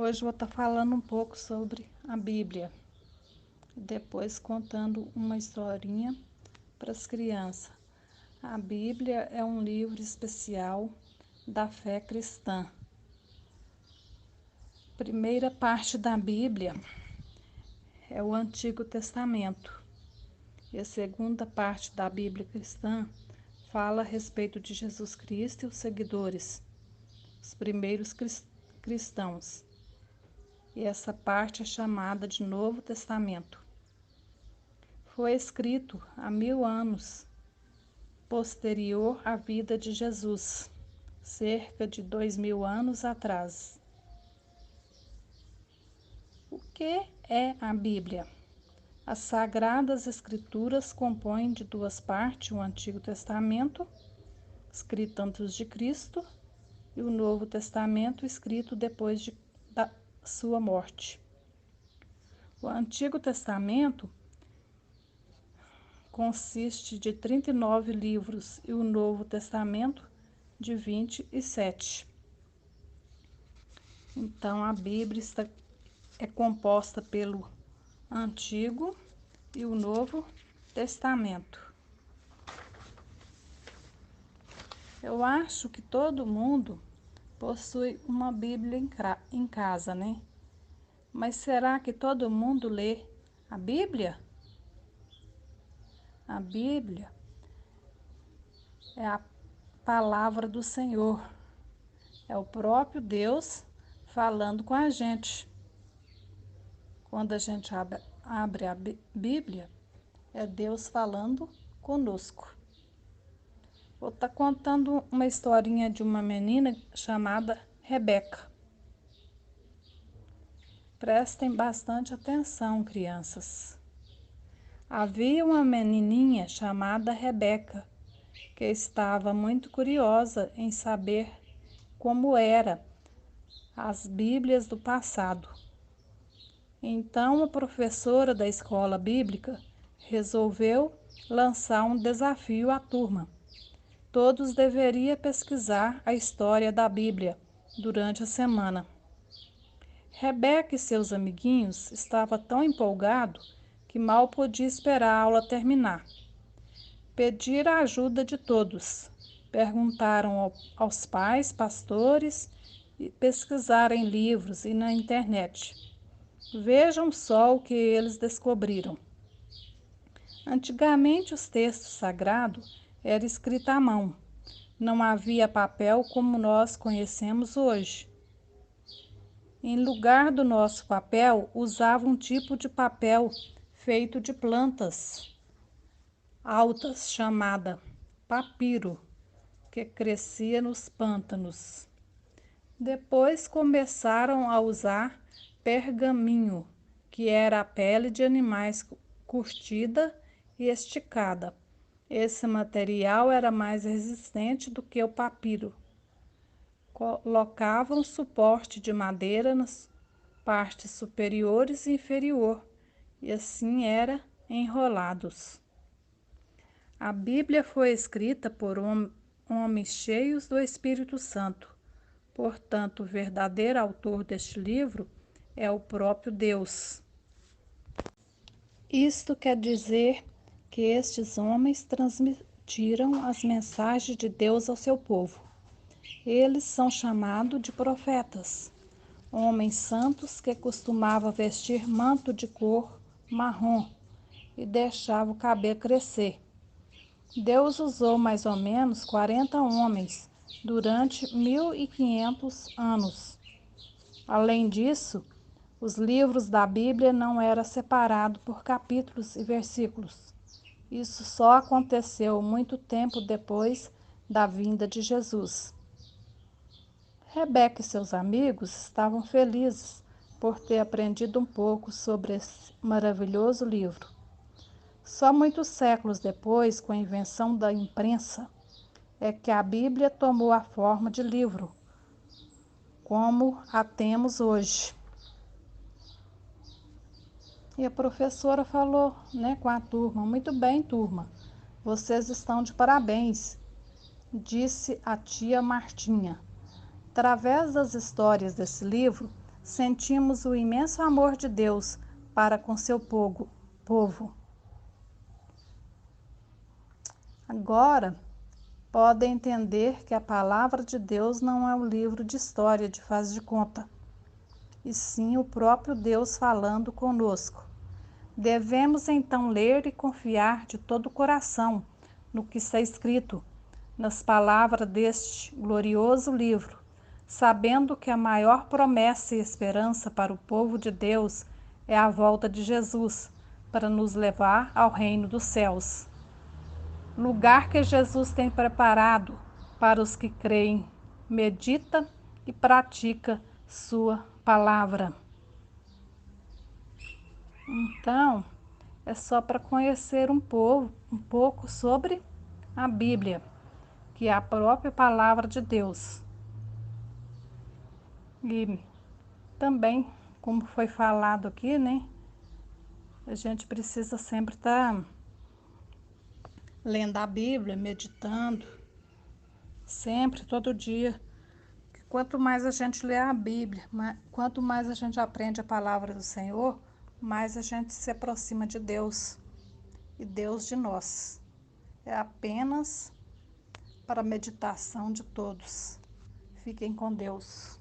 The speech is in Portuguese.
Hoje vou estar falando um pouco sobre a Bíblia, depois contando uma historinha para as crianças. A Bíblia é um livro especial da fé cristã. Primeira parte da Bíblia é o Antigo Testamento. E a segunda parte da Bíblia cristã fala a respeito de Jesus Cristo e os seguidores, os primeiros cristãos. E essa parte é chamada de Novo Testamento. Foi escrito há 1000 anos posterior à vida de Jesus, cerca de 2000 anos atrás. O que é a Bíblia? As Sagradas Escrituras compõem de duas partes, o Antigo Testamento, escrito antes de Cristo, e o Novo Testamento, escrito depois da sua morte. O Antigo Testamento consiste de 39 livros e o Novo Testamento de 27. Então, a Bíblia é composta pelo Antigo e o Novo Testamento. Eu acho que todo mundo possui uma Bíblia em casa, né? Mas será que todo mundo lê a Bíblia? A Bíblia é a palavra do Senhor. É o próprio Deus falando com a gente. Quando a gente abre a Bíblia, é Deus falando conosco. Vou estar contando uma historinha de uma menina chamada Rebeca. Prestem bastante atenção, crianças. Havia uma menininha chamada Rebeca, que estava muito curiosa em saber como eram as Bíblias do passado. Então, a professora da escola bíblica resolveu lançar um desafio à turma. Todos deveriam pesquisar a história da Bíblia durante a semana. Rebeca e seus amiguinhos estavam tão empolgados que mal podia esperar a aula terminar. Pediram a ajuda de todos. Perguntaram aos pais, pastores, e pesquisaram em livros e na internet. Vejam só o que eles descobriram. Antigamente, os textos sagrados eram escritos à mão. Não havia papel como nós conhecemos hoje. Em lugar do nosso papel, usava um tipo de papel feito de plantas altas chamada papiro, que crescia nos pântanos. Depois começaram a usar pergaminho, que era a pele de animais curtida e esticada. Esse material era mais resistente do que o papiro. Colocavam suporte de madeira nas partes superiores e inferior, e assim era enrolados. A Bíblia foi escrita por homens cheios do Espírito Santo. Portanto, o verdadeiro autor deste livro é o próprio Deus. Isto quer dizer que estes homens transmitiram as mensagens de Deus ao seu povo. Eles são chamados de profetas, homens santos que costumavam vestir manto de cor marrom e deixavam o cabelo crescer. Deus usou mais ou menos 40 homens durante 1500 anos. Além disso, os livros da Bíblia não eram separados por capítulos e versículos. Isso só aconteceu muito tempo depois da vinda de Jesus. Rebeca e seus amigos estavam felizes por ter aprendido um pouco sobre esse maravilhoso livro. Só muitos séculos depois, com a invenção da imprensa, é que a Bíblia tomou a forma de livro, como a temos hoje. E a professora falou, com a turma: muito bem, turma, vocês estão de parabéns, disse a tia Martinha. Através das histórias desse livro, sentimos o imenso amor de Deus para com seu povo. Agora, podem entender que a palavra de Deus não é um livro de história de faz de conta, e sim o próprio Deus falando conosco. Devemos então ler e confiar de todo o coração no que está escrito, nas palavras deste glorioso livro, sabendo que a maior promessa e esperança para o povo de Deus é a volta de Jesus, para nos levar ao reino dos céus. Lugar que Jesus tem preparado para os que creem, medita e pratica sua palavra. Então, é só para conhecer um pouco sobre a Bíblia, que é a própria palavra de Deus. E também, como foi falado aqui, né? A gente precisa sempre estar lendo a Bíblia, meditando, sempre, todo dia. Quanto mais a gente lê a Bíblia, quanto mais a gente aprende a palavra do Senhor, mais a gente se aproxima de Deus e Deus de nós. É apenas para a meditação de todos. Fiquem com Deus.